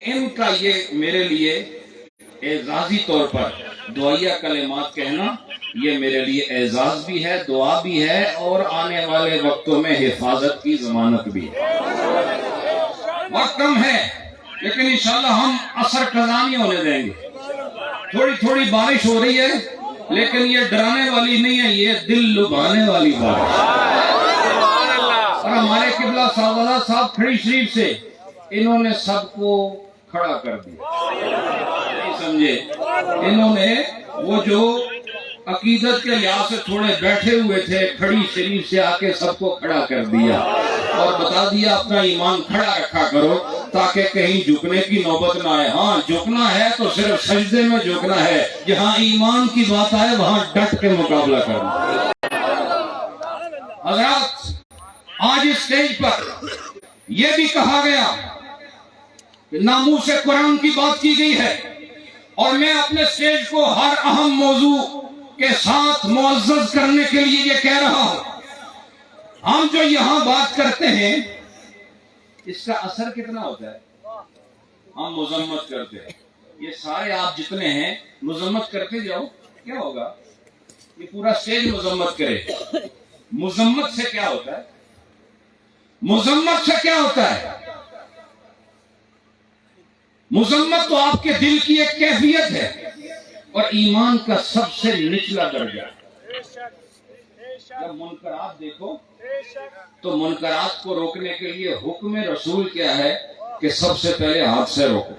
ان کا یہ میرے لیے اعزازی طور پر دعائیہ کلمات کہنا یہ میرے لیے اعزاز بھی ہے، دعا بھی ہے، اور آنے والے وقتوں میں حفاظت کی ضمانت بھی ہے۔ وقت کم ہے لیکن انشاءاللہ ہم عصر قضا نہیں ہونے دیں گے۔ تھوڑی تھوڑی بارش ہو رہی ہے لیکن یہ ڈرانے والی نہیں ہے، یہ دل لبھانے والی بارش۔ اور ہمارے قبلہ صاحبزادہ صاحب کھڑی شریف سے انہوں نے سب کو کھڑا کر دیا، نہیں سمجھے؟ انہوں نے وہ جو عقیدت کے لحاظ سے تھوڑے بیٹھے ہوئے تھے کھڑی شریف سے آ کے سب کو کھڑا کر دیا اور بتا دیا اپنا ایمان کھڑا رکھا کرو تاکہ کہیں جھکنے کی نوبت نہ آئے۔ ہاں جھکنا ہے تو صرف سجدے میں جھکنا ہے، جہاں ایمان کی بات آئے وہاں ڈٹ کے مقابلہ کرنا۔ حضرات، آج اس سٹیج پر یہ بھی کہا گیا کہ ناموس قرآن کی بات کی گئی ہے، اور میں اپنے سٹیج کو ہر اہم موضوع کے ساتھ معزز کرنے کے لیے یہ کہہ رہا ہوں، ہم جو یہاں بات کرتے ہیں اس کا اثر کتنا ہوتا ہے؟ ہم مذمت کرتے ہیں، یہ سارے آپ جتنے ہیں مذمت کرتے جاؤ، کیا ہوگا؟ یہ پورا سٹیج مذمت کرے۔ مذمت سے کیا ہوتا ہے؟ مذمت سے کیا ہوتا ہے؟ مذمت تو آپ کے دل کی ایک کیفیت ہے اور ایمان کا سب سے نچلا درجہ ہے۔ جب منکرات دیکھو تو منکرات کو روکنے کے لیے حکم رسول کیا ہے کہ سب سے پہلے ہاتھ سے روکو،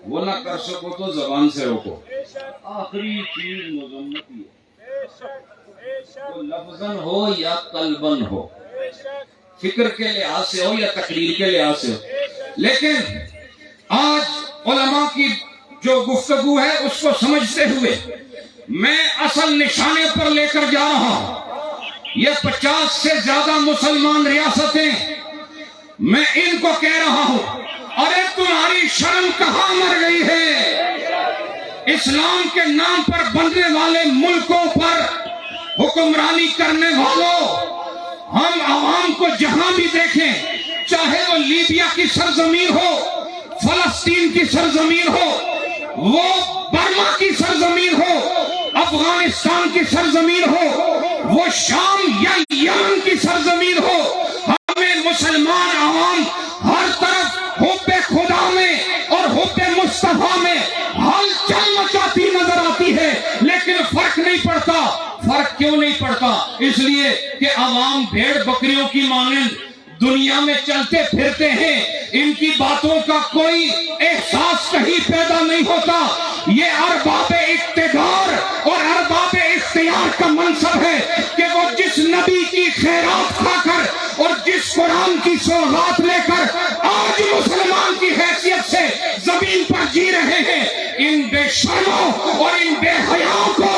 وہ نہ کر سکو تو زبان سے روکو۔ آخری چیز مذمت ہی ہے، وہ لفظاً ہو یا قلباً ہو، فکر کے لحاظ سے ہو یا تقریر کے لحاظ سے ہو۔ لیکن آج علماء کی جو گفتگو ہے اس کو سمجھتے ہوئے میں اصل نشانے پر لے کر جا رہا ہوں۔ یہ 50 سے زیادہ مسلمان ریاستیں، میں ان کو کہہ رہا ہوں، ارے تمہاری شرم کہاں مر گئی ہے؟ اسلام کے نام پر بننے والے ملکوں پر حکمرانی کرنے والوں، ہم عوام کو جہاں بھی دیکھیں، چاہے وہ لیبیا کی سرزمین ہو، فلسطین کی سرزمین ہو، وہ برما کی سرزمین ہو، افغانستان کی سرزمین ہو، وہ شام یا یمن کی سرزمین ہو، ہمیں مسلمان عوام ہر طرف حب خدا میں اور حب مصطفیٰ میں ہلچل مچاتی نظر آتی ہے، لیکن فرق نہیں پڑتا۔ فرق کیوں نہیں پڑتا؟ اس لیے کہ عوام بھیڑ بکریوں کی مانند دنیا میں چلتے پھرتے ہیں، ان کی باتوں کا کوئی احساس کہیں پیدا نہیں ہوتا۔ یہ ارباب اقتدار اور ارباب اختیار کا منصب ہے کہ وہ جس نبی کی خیرات کھا کر اور جس قرآن کی سوغات لے کر آج مسلمان کی حیثیت سے زمین پر جی رہے ہیں، ان بے شرموں اور ان بے حیاؤں کو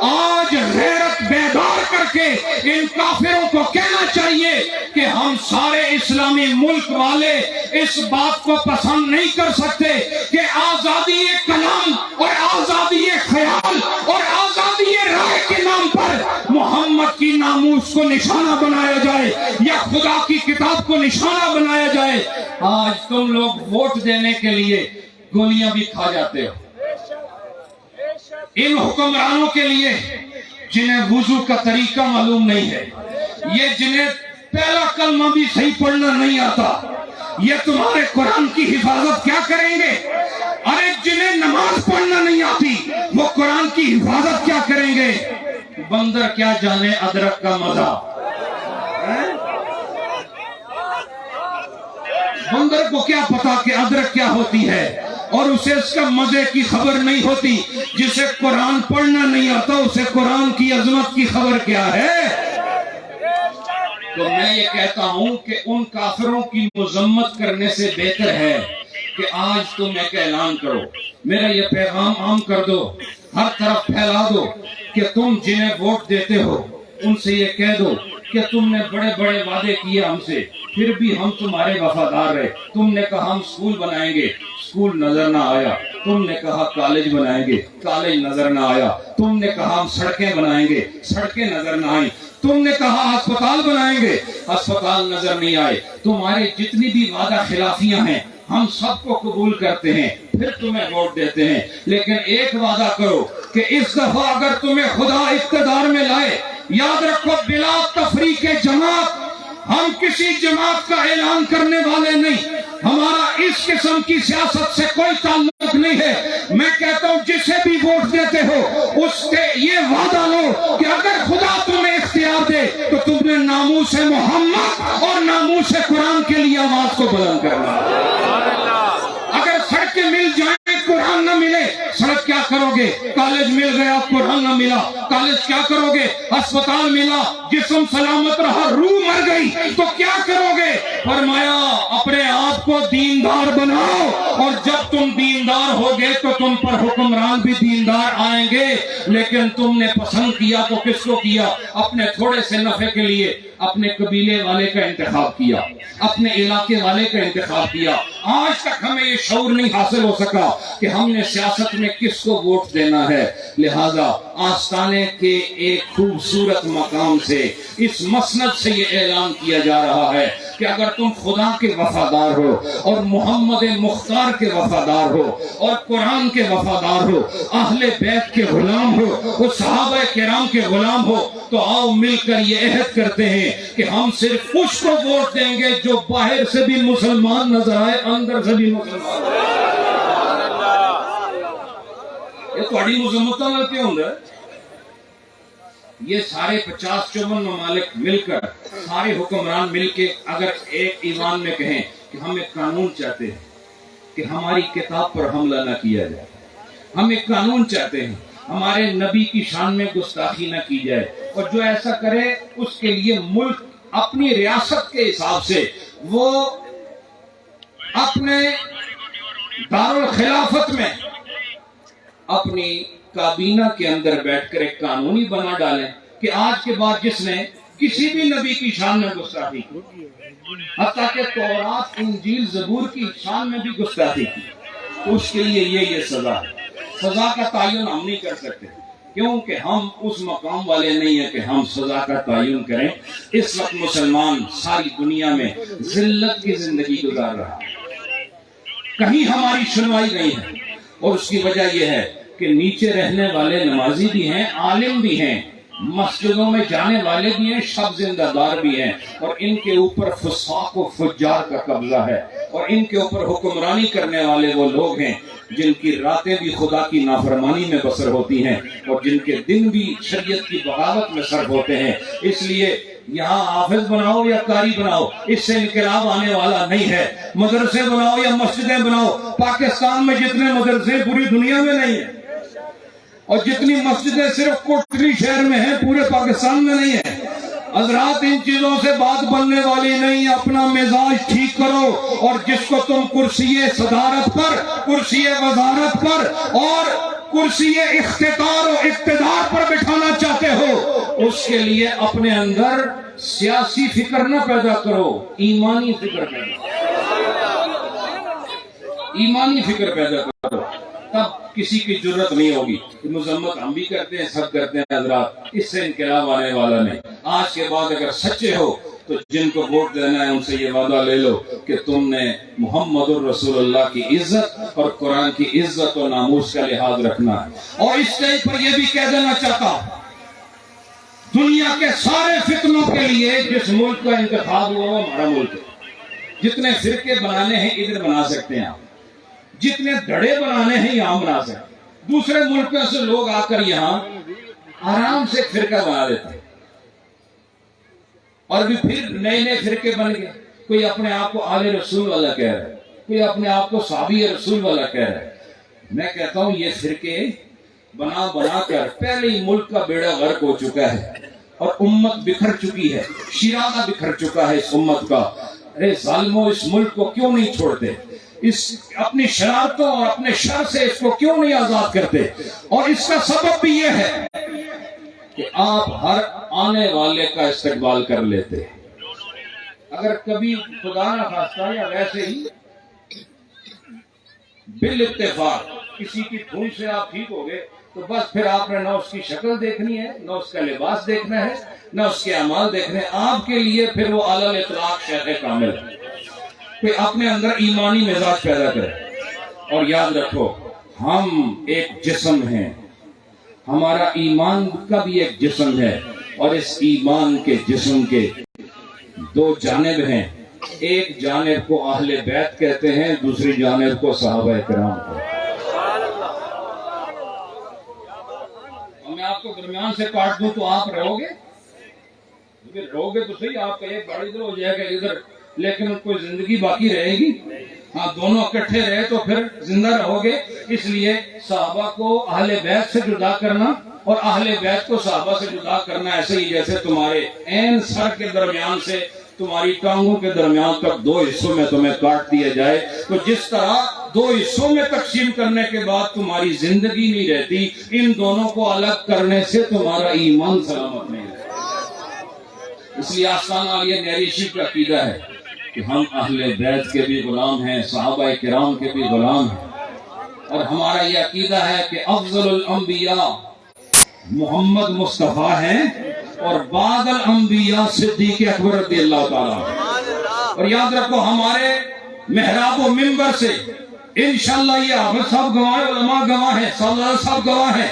آج غیرت بیدار کر کے ان کافروں کو کہنا چاہیے کہ ہم سارے اسلامی ملک والے اس بات کو پسند نہیں کر سکتے کہ آزادی کلام اور آزادی خیال اور آزادی رائے کے نام پر محمد کی ناموس کو نشانہ بنایا جائے یا خدا کی کتاب کو نشانہ بنایا جائے۔ آج تم لوگ ووٹ دینے کے لیے گولیاں بھی کھا جاتے ہو ان حکمرانوں کے لیے جنہیں وضو کا طریقہ معلوم نہیں ہے، یہ جنہیں پہلا کلمہ بھی صحیح پڑھنا نہیں آتا، یہ تمہارے قرآن کی حفاظت کیا کریں گے؟ ارے جنہیں نماز پڑھنا نہیں آتی وہ قرآن کی حفاظت کیا کریں گے؟ بندر کیا جانے ادرک کا مزہ، بندر کو کیا پتا کہ ادرک کیا ہوتی ہے، اور اسے اس کا مزے کی خبر نہیں ہوتی۔ جسے قرآن پڑھنا نہیں آتا اسے قرآن کی عظمت کی خبر کیا ہے؟ تو میں یہ کہتا ہوں کہ ان کافروں کی مذمت کرنے سے بہتر ہے کہ آج تم ایک اعلان کرو، میرا یہ پیغام عام کر دو، ہر طرف پھیلا دو کہ تم جنہیں ووٹ دیتے ہو ان سے یہ کہہ دو کہ تم نے بڑے بڑے وعدے کیے ہم سے، پھر بھی ہم تمہارے وفادار رہے۔ تم نے کہا ہم سکول بنائیں گے، سکول نظر نہ آیا۔ تم نے کہا کالج بنائیں گے، کالج نظر نہ آیا۔ تم نے کہا ہم سڑکیں بنائیں گے، سڑکیں نظر نہ آئیں۔ تم نے کہا ہسپتال بنائیں گے، ہسپتال نظر نہیں آئے۔ تمہارے جتنی بھی وعدہ خلافیاں ہیں ہم سب کو قبول کرتے ہیں، پھر تمہیں ووٹ دیتے ہیں، لیکن ایک وعدہ کرو کہ اس دفعہ اگر تمہیں خدا اقتدار میں لائے، یاد رکھو بلا تفریق جماعت، ہم کسی جماعت کا اعلان کرنے والے نہیں، ہمارا اس قسم کی سیاست سے کوئی تعلق نہیں ہے۔ میں کہتا ہوں جسے بھی ووٹ دیتے ہو اس سے یہ وعدہ لو کہ اگر خدا تمہیں اختیار دے تو تم نے ناموس محمد اور ناموس قرآن کے لیے آواز کو بلند کرنا۔ اگر سڑکیں مل جائیں قرآن نہ ملے، سڑک کیا کرو گے؟ کالج مل گیا قرآن نہ ملا، کالج کیا کرو گے؟ ہسپتال ملا، جسم سلامت رہا، روح مر گئی تو کیا کرو گے؟ فرمایا اپنے آپ کو دیندار بناؤ، اور جب تم دیندار ہوگے تو تم پر حکمران بھی دیندار آئیں گے، لیکن تم نے پسند کیا تو کس کو کیا؟ اپنے تھوڑے سے نفع کے لیے اپنے قبیلے والے کا انتخاب کیا، اپنے علاقے والے کا انتخاب کیا۔ آج تک ہمیں یہ شعور نہیں حاصل ہو سکا کہ ہم نے سیاست میں کس کو ووٹ دینا ہے۔ لہذا آستانے کے ایک خوبصورت مقام سے اس مسند سے یہ اعلان کیا جا رہا ہے کہ اگر تم خدا کے وفادار ہو اور محمد مختار کے وفادار ہو اور قرآن کے وفادار ہو، اہل بیت کے غلام ہو، وہ صحابہ کرام کے غلام ہو، تو آؤ مل کر یہ عہد کرتے ہیں کہ ہم صرف اس کو ووٹ دیں گے جو باہر سے بھی مسلمان نظر آئے، اندر سے بھی مسلمان نظر آئے۔ یہ تھوڑی مذمت نال کیوں ہوندا ہے؟ یہ سارے 50-54 ممالک مل کر، سارے حکمران مل کے اگر ایک ایوان میں کہیں کہ ہم ایک قانون چاہتے ہیں کہ ہماری کتاب پر حملہ نہ کیا جائے، ہم ایک قانون چاہتے ہیں ہمارے نبی کی شان میں گستاخی نہ کی جائے، اور جو ایسا کرے اس کے لیے ملک اپنی ریاست کے حساب سے وہ اپنے دارالخلافت میں اپنی کابینہ کے اندر بیٹھ کر ایک قانونی بنا ڈالیں کہ آج کے بعد جس نے کسی بھی نبی کی شان میں گستاخی کی، حتیٰ کہ تورات انجیل زبور کی شان میں بھی گستاخی کی، اس کے لیے یہ سزا ہے۔ سزا کا تعین ہم نہیں کر سکتے کیونکہ ہم اس مقام والے نہیں ہیں کہ ہم سزا کا تعین کریں۔ اس وقت مسلمان ساری دنیا میں ذلت کی زندگی گزار رہا ہے، کہیں ہماری سنوائی نہیں ہے، اور اس کی وجہ یہ ہے کہ نیچے رہنے والے نمازی بھی ہیں، عالم بھی ہیں، مسجدوں میں جانے والے بھی ہیں، شب زندہ دار بھی ہیں، اور ان کے اوپر فساق و فجار کا قبضہ ہے، اور ان کے اوپر حکمرانی کرنے والے وہ لوگ ہیں جن کی راتیں بھی خدا کی نافرمانی میں بسر ہوتی ہیں اور جن کے دن بھی شریعت کی بغاوت میں صرف ہوتے ہیں۔ اس لیے یہاں حافظ بناؤ یا قاری بناؤ، اس سے انقلاب آنے والا نہیں ہے۔ مدرسے بناؤ یا مسجدیں بناؤ، پاکستان میں جتنے مدرسے پوری دنیا میں نہیں ہیں، اور جتنی مسجدیں صرف کوٹلی شہر میں ہیں پورے پاکستان میں نہیں ہیں۔ حضرات ان چیزوں سے بات بننے والی نہیں، اپنا مزاج ٹھیک کرو، اور جس کو تم کرسی صدارت پر، کرسی وزارت پر اور کرسی اختیار و اقتدار پر بٹھانا چاہتے ہو، اس کے لیے اپنے اندر سیاسی فکر نہ پیدا کرو، ایمانی فکر پیدا کرو، ایمانی فکر پیدا کرو، تب کسی کی جرت نہیں ہوگی۔ مذمت ہم بھی کرتے ہیں، سب کرتے ہیں حضرات، اس سے انقلاب آنے والا نہیں۔ آج کے بعد اگر سچے ہو تو جن کو ووٹ دینا ہے ان سے یہ وعدہ لے لو کہ تم نے محمد الرسول اللہ کی عزت اور قرآن کی عزت و ناموس کا لحاظ رکھنا ہے۔ اور اس اسٹیج پر یہ بھی کہہ دینا چاہتا ہوں، دنیا کے سارے فتنوں کے لیے جس ملک کا انتخاب ہوا وہ ہمارا ملک ہے۔ جتنے فرقے بنانے ہیں ادھر بنا سکتے ہیں آپ، جتنے دھڑے بنانے ہیں یہاں بنا سکتے ہیں۔ دوسرے ملکوں سے لوگ آ کر یہاں آرام سے فرقہ بنا دیتے ہیں، اور بھی پھر نئے نئے فرقے بن گئے۔ کوئی اپنے آپ کو آل رسول والا کہہ رہا ہے، کوئی اپنے آپ کو صحابی رسول والا کہہ رہا ہے۔ میں کہتا ہوں یہ فرقے بنا بنا کر پہلے ہی ملک کا بیڑا غرق ہو چکا ہے، اور امت بکھر چکی ہے، شیرازہ بکھر چکا ہے اس امت کا۔ ارے ظالموں، اس ملک کو کیوں نہیں چھوڑتے؟ اس اپنی شرارتوں اور اپنے شر سے اس کو کیوں نہیں آزاد کرتے؟ اور اس کا سبب بھی یہ ہے کہ آپ ہر آنے والے کا استقبال کر لیتے ہیں۔ اگر کبھی خدا نہ خواستہ یا ویسے ہی بال اتفاق کسی کی بھول سے آپ ٹھیک ہو گئے تو بس پھر آپ نے نہ اس کی شکل دیکھنی ہے، نہ اس کا لباس دیکھنا ہے، نہ اس کے اعمال دیکھنے۔ آپ کے لیے پھر وہ علی الاطلاق شیخ کامل ہے۔ کوئی اپنے اندر ایمانی مزاج پیدا کرے. اور یاد رکھو ہم ایک جسم ہیں، ہمارا ایمان کا بھی ایک جسم ہے، اور اس ایمان کے جسم کے دو جانب ہیں. ایک جانب کو اہل بیت کہتے ہیں، دوسری جانب کو صحابہ کرام کو. میں آپ کو درمیان سے کاٹ دوں تو آپ رہو گے؟ رہو گے تو صحیح، آپ کا ایک بڑا ادھر ہو جائے گا ادھر، لیکن کوئی زندگی باقی رہے گی؟ ہاں، دونوں اکٹھے رہے تو پھر زندہ رہو گے. اس لیے صحابہ کو اہل بیت سے جدا کرنا اور اہل بیت کو صحابہ سے جدا کرنا ایسے ہی جیسے تمہارے عین سر کے درمیان سے تمہاری ٹانگوں کے درمیان تک دو حصوں میں تمہیں کاٹ دیا جائے. تو جس طرح دو حصوں میں تقسیم کرنے کے بعد تمہاری زندگی نہیں رہتی، ان دونوں کو الگ کرنے سے تمہارا ایمان سلامت نہیں رہتا. اس لیے آستانہ عالیہ نہری شیخ کا عقیدہ ہے کہ ہم اہل بیت کے بھی غلام ہیں، صحابہ کرام کے بھی غلام ہیں. اور ہمارا یہ عقیدہ ہے کہ افضل الانبیاء محمد مصطفیٰ ہیں، اور بعد الانبیاء صدیق اکبر رضی اللہ تعالیٰ. اور یاد رکھو ہمارے محراب و منبر سے انشاءاللہ یہ حافظ صاحب گواہ ہیں، علماء گواہ ہیں، صدر صاحب گواہ ہیں،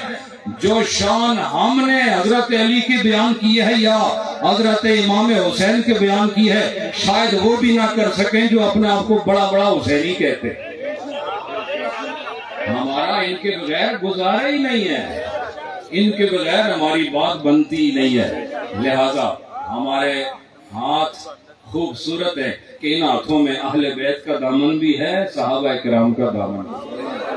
جو شان ہم نے حضرت علی کی بیان کی ہے یا حضرت امام حسین کے بیان کی ہے، شاید وہ بھی نہ کر سکیں جو اپنے آپ کو بڑا بڑا حسینی کہتے. ہمارا ان کے بغیر گزارا ہی نہیں ہے، ان کے بغیر ہماری بات بنتی ہی نہیں ہے. لہذا ہمارے ہاتھ خوبصورت ہے کہ ان ہاتھوں میں اہل بیت کا دامن بھی ہے، صحابہ کرام کا دامن بھی ہے.